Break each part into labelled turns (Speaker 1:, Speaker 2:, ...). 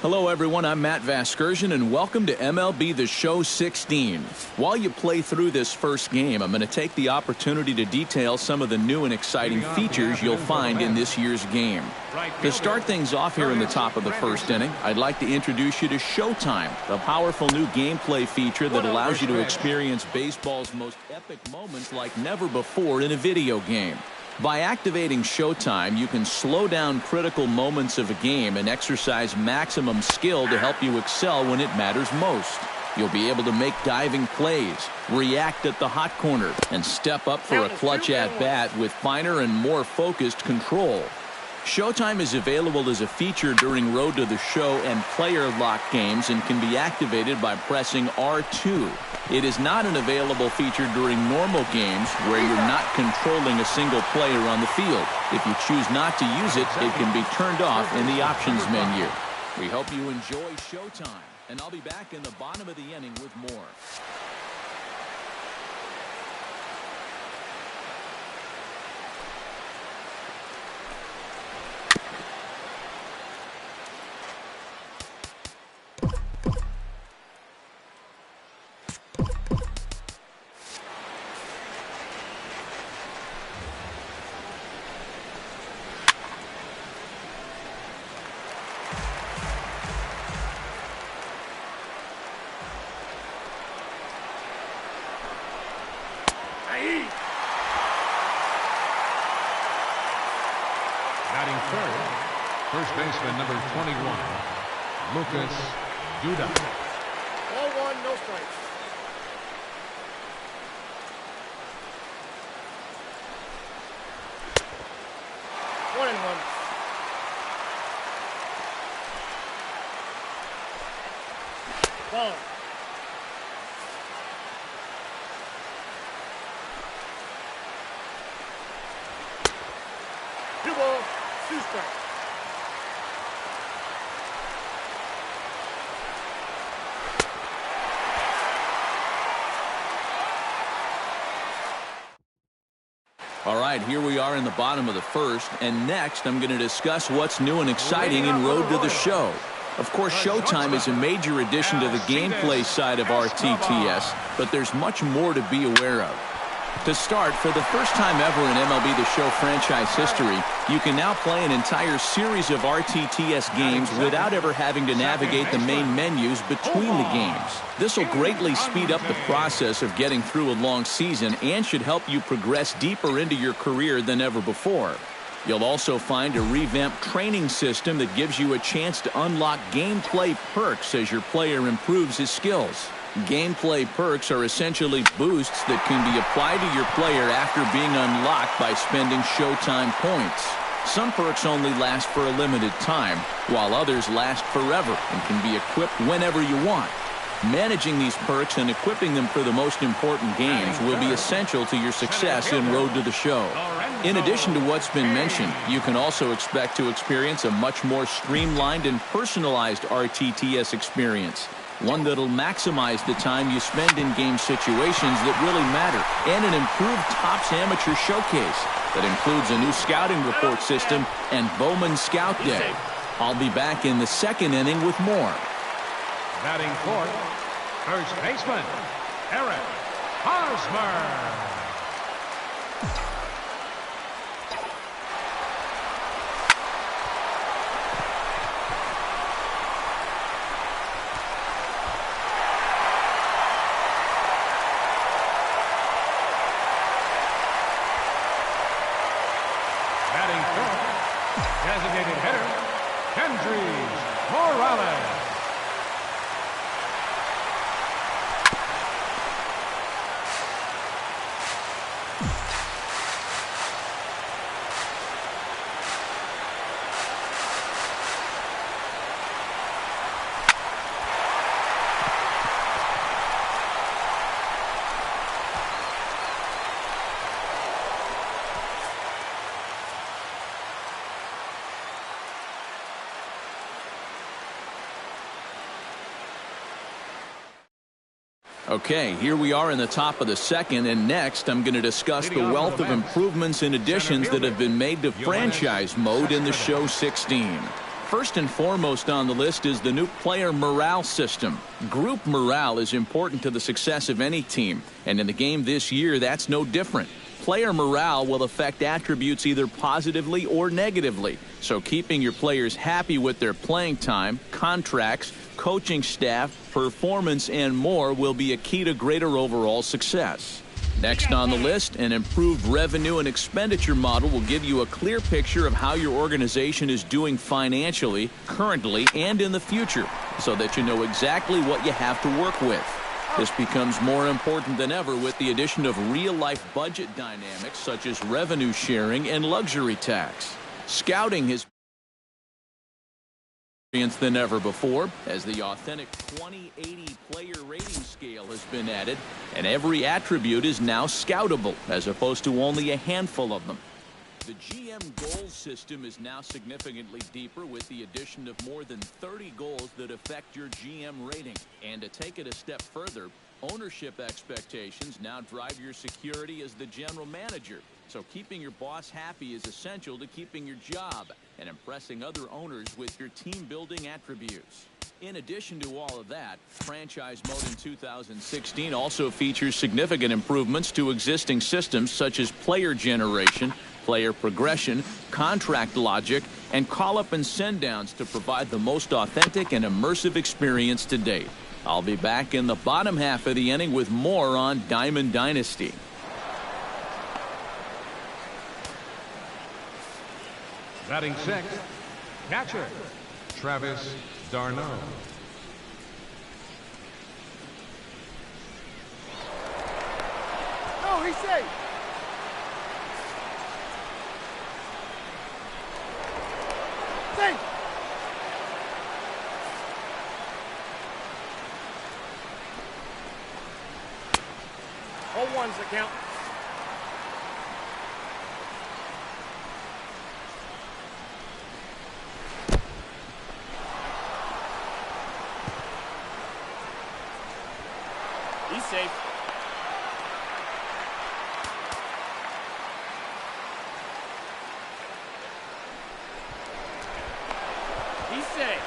Speaker 1: Hello, everyone. I'm Matt Vasgersian, and welcome to MLB The Show 16. While you play through this first game, I'm going to take the opportunity to detail some of the new and exciting features you'll find in this year's game. To start things off here in the top of the first inning, I'd like to introduce you to Showtime, the powerful new gameplay feature that allows you to experience baseball's most epic moments like never before in a video game. By activating Showtime, you can slow down critical moments of a game and exercise maximum skill to help you excel when it matters most. You'll be able to make diving plays, react at the hot corner, and step up for a clutch at-bat with finer and more focused control. Showtime is available as a feature during Road to the Show and player lock games and can be activated by pressing R2. It is not an available feature during normal games where you're not controlling a single player on the field. If you choose not to use it, it can be turned off in the options menu. We hope you enjoy Showtime, and I'll be back in the bottom of the inning with more.
Speaker 2: Batting third, first baseman number 21, Lucas Duda.
Speaker 3: Ball one, no strikes. One and one. Ball. Two balls, two strikes.
Speaker 1: All right, here we are in the bottom of the first, and next I'm going to discuss what's new and exciting in Road to the Show. Of course, Showtime is a major addition to the gameplay side of RTTS, but there's much more to be aware of. To start, for the first time ever in MLB The Show franchise history, you can now play an entire series of RTTS games without ever having to navigate the main menus between the games. This will greatly speed up the process of getting through a long season and should help you progress deeper into your career than ever before. You'll also find a revamped training system that gives you a chance to unlock gameplay perks as your player improves his skills. Gameplay perks are essentially boosts that can be applied to your player after being unlocked by spending Showtime points. Some perks only last for a limited time, while others last forever and can be equipped whenever you want. Managing these perks and equipping them for the most important games will be essential to your success in Road to the Show. In addition to what's been mentioned, you can also expect to experience a much more streamlined and personalized RTTS experience. One that'll maximize the time you spend in game situations that really matter, and an improved Topps Amateur Showcase that includes a new scouting report system and Bowman Scout Day. I'll be back in the second inning with more.
Speaker 2: Batting fourth, first baseman, Eric Hosmer. Batting fifth, designated hitter, Kendrys Morales.
Speaker 1: Okay, here we are in the top of the second, and next I'm going to discuss the wealth of improvements and additions that have been made to franchise mode in the Show 16. First and foremost on the list is the new player morale system. Group morale is important to the success of any team, and in the game this year, that's no different. Player morale will affect attributes either positively or negatively, so keeping your players happy with their playing time, contracts, coaching staff, performance, and more will be a key to greater overall success. Next on the list, an improved revenue and expenditure model will give you a clear picture of how your organization is doing financially, currently, and in the future, so that you know exactly what you have to work with. This becomes more important than ever with the addition of real-life budget dynamics such as revenue sharing and luxury tax. Scouting has than ever before, as the authentic 20/80 player rating scale has been added, and every attribute is now scoutable, as opposed to only a handful of them. The GM goals system is now significantly deeper with the addition of more than 30 goals that affect your GM rating. And to take it a step further, ownership expectations now drive your security as the general manager. So keeping your boss happy is essential to keeping your job and impressing other owners with your team-building attributes. In addition to all of that, Franchise Mode in 2016 also features significant improvements to existing systems such as player generation, player progression, contract logic, and call-up and send-downs to provide the most authentic and immersive experience to date. I'll be back in the bottom half of the inning with more on Diamond Dynasty.
Speaker 2: Batting sixth, catcher, Travis d'Arnaud.
Speaker 3: No, he's safe. Safe. 0-1's the count. He's safe. He's safe.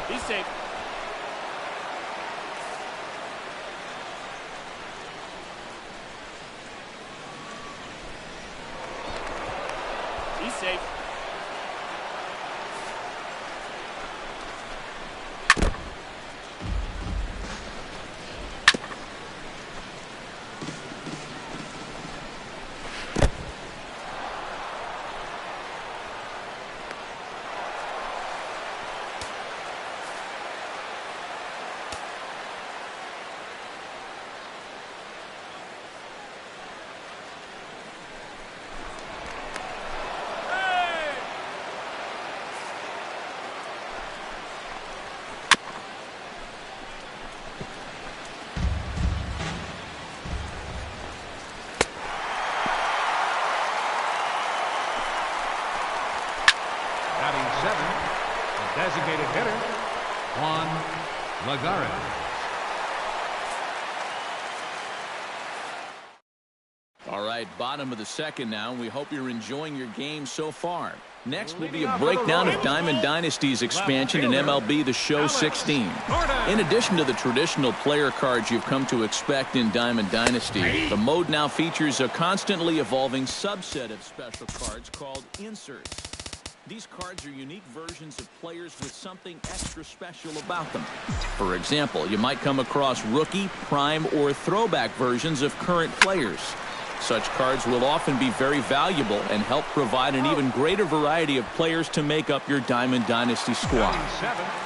Speaker 3: He's safe. He's safe.
Speaker 2: Designated hitter, Juan Lagares.
Speaker 1: All right, bottom of the second now, and we hope you're enjoying your game so far. Next will be a breakdown of Diamond Dynasty's expansion in MLB The Show 16. In addition to the traditional player cards you've come to expect in Diamond Dynasty, the mode now features a constantly evolving subset of special cards called inserts. These cards are unique versions of players with something extra special about them. For example, you might come across rookie, prime, or throwback versions of current players. Such cards will often be very valuable and help provide an even greater variety of players to make up your Diamond Dynasty squad.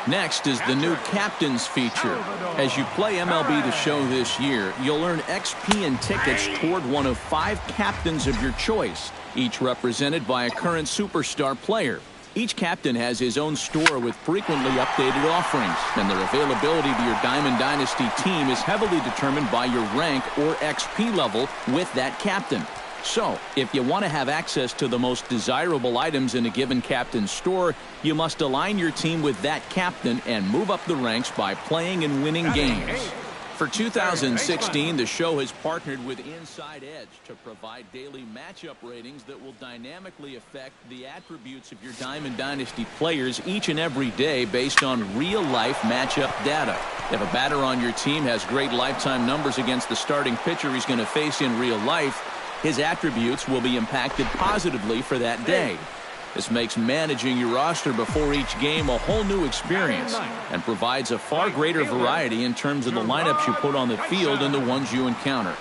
Speaker 1: Next is the new Captains feature. As you play MLB The Show this year, you'll earn XP and tickets toward one of 5 captains of your choice, each represented by a current superstar player. Each captain has his own store with frequently updated offerings, and their availability to your Diamond Dynasty team is heavily determined by your rank or XP level with that captain. So, if you want to have access to the most desirable items in a given captain's store, you must align your team with that captain and move up the ranks by playing and winning games. For 2016, the show has partnered with Inside Edge to provide daily matchup ratings that will dynamically affect the attributes of your Diamond Dynasty players each and every day based on real-life matchup data. If a batter on your team has great lifetime numbers against the starting pitcher he's going to face in real life, his attributes will be impacted positively for that day. This makes managing your roster before each game a whole new experience and provides a far greater variety in terms of the lineups you put on the field and the ones you encounter.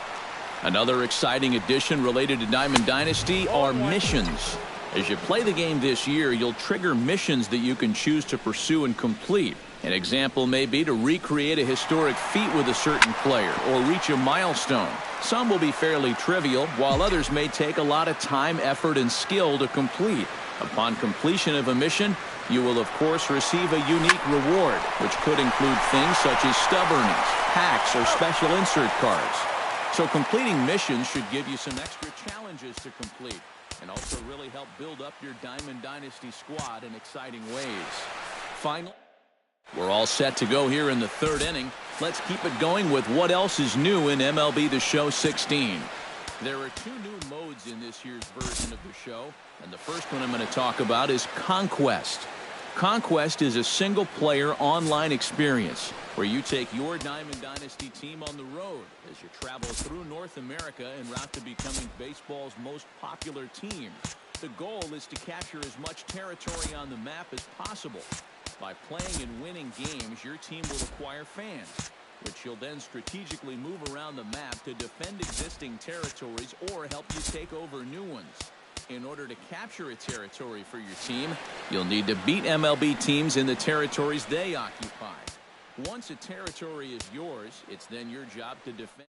Speaker 1: Another exciting addition related to Diamond Dynasty are missions. As you play the game this year, you'll trigger missions that you can choose to pursue and complete. An example may be to recreate a historic feat with a certain player or reach a milestone. Some will be fairly trivial, while others may take a lot of time, effort, and skill to complete. Upon completion of a mission, you will of course receive a unique reward, which could include things such as stub earnings, packs, or special insert cards. So completing missions should give you some extra challenges to complete and also really help build up your Diamond Dynasty squad in exciting ways. Finally, we're all set to go here in the third inning. Let's keep it going with what else is new in MLB The Show 16. There are two new modes in this year's version of the show, and the first one I'm going to talk about is Conquest. Conquest is a single-player online experience where you take your Diamond Dynasty team on the road as you travel through North America en route to becoming baseball's most popular team. The goal is to capture as much territory on the map as possible. By playing and winning games, your team will acquire fans, which you'll then strategically move around the map to defend existing territories or help you take over new ones. In order to capture a territory for your team, you'll need to beat MLB teams in the territories they occupy. Once a territory is yours, it's then your job to defend.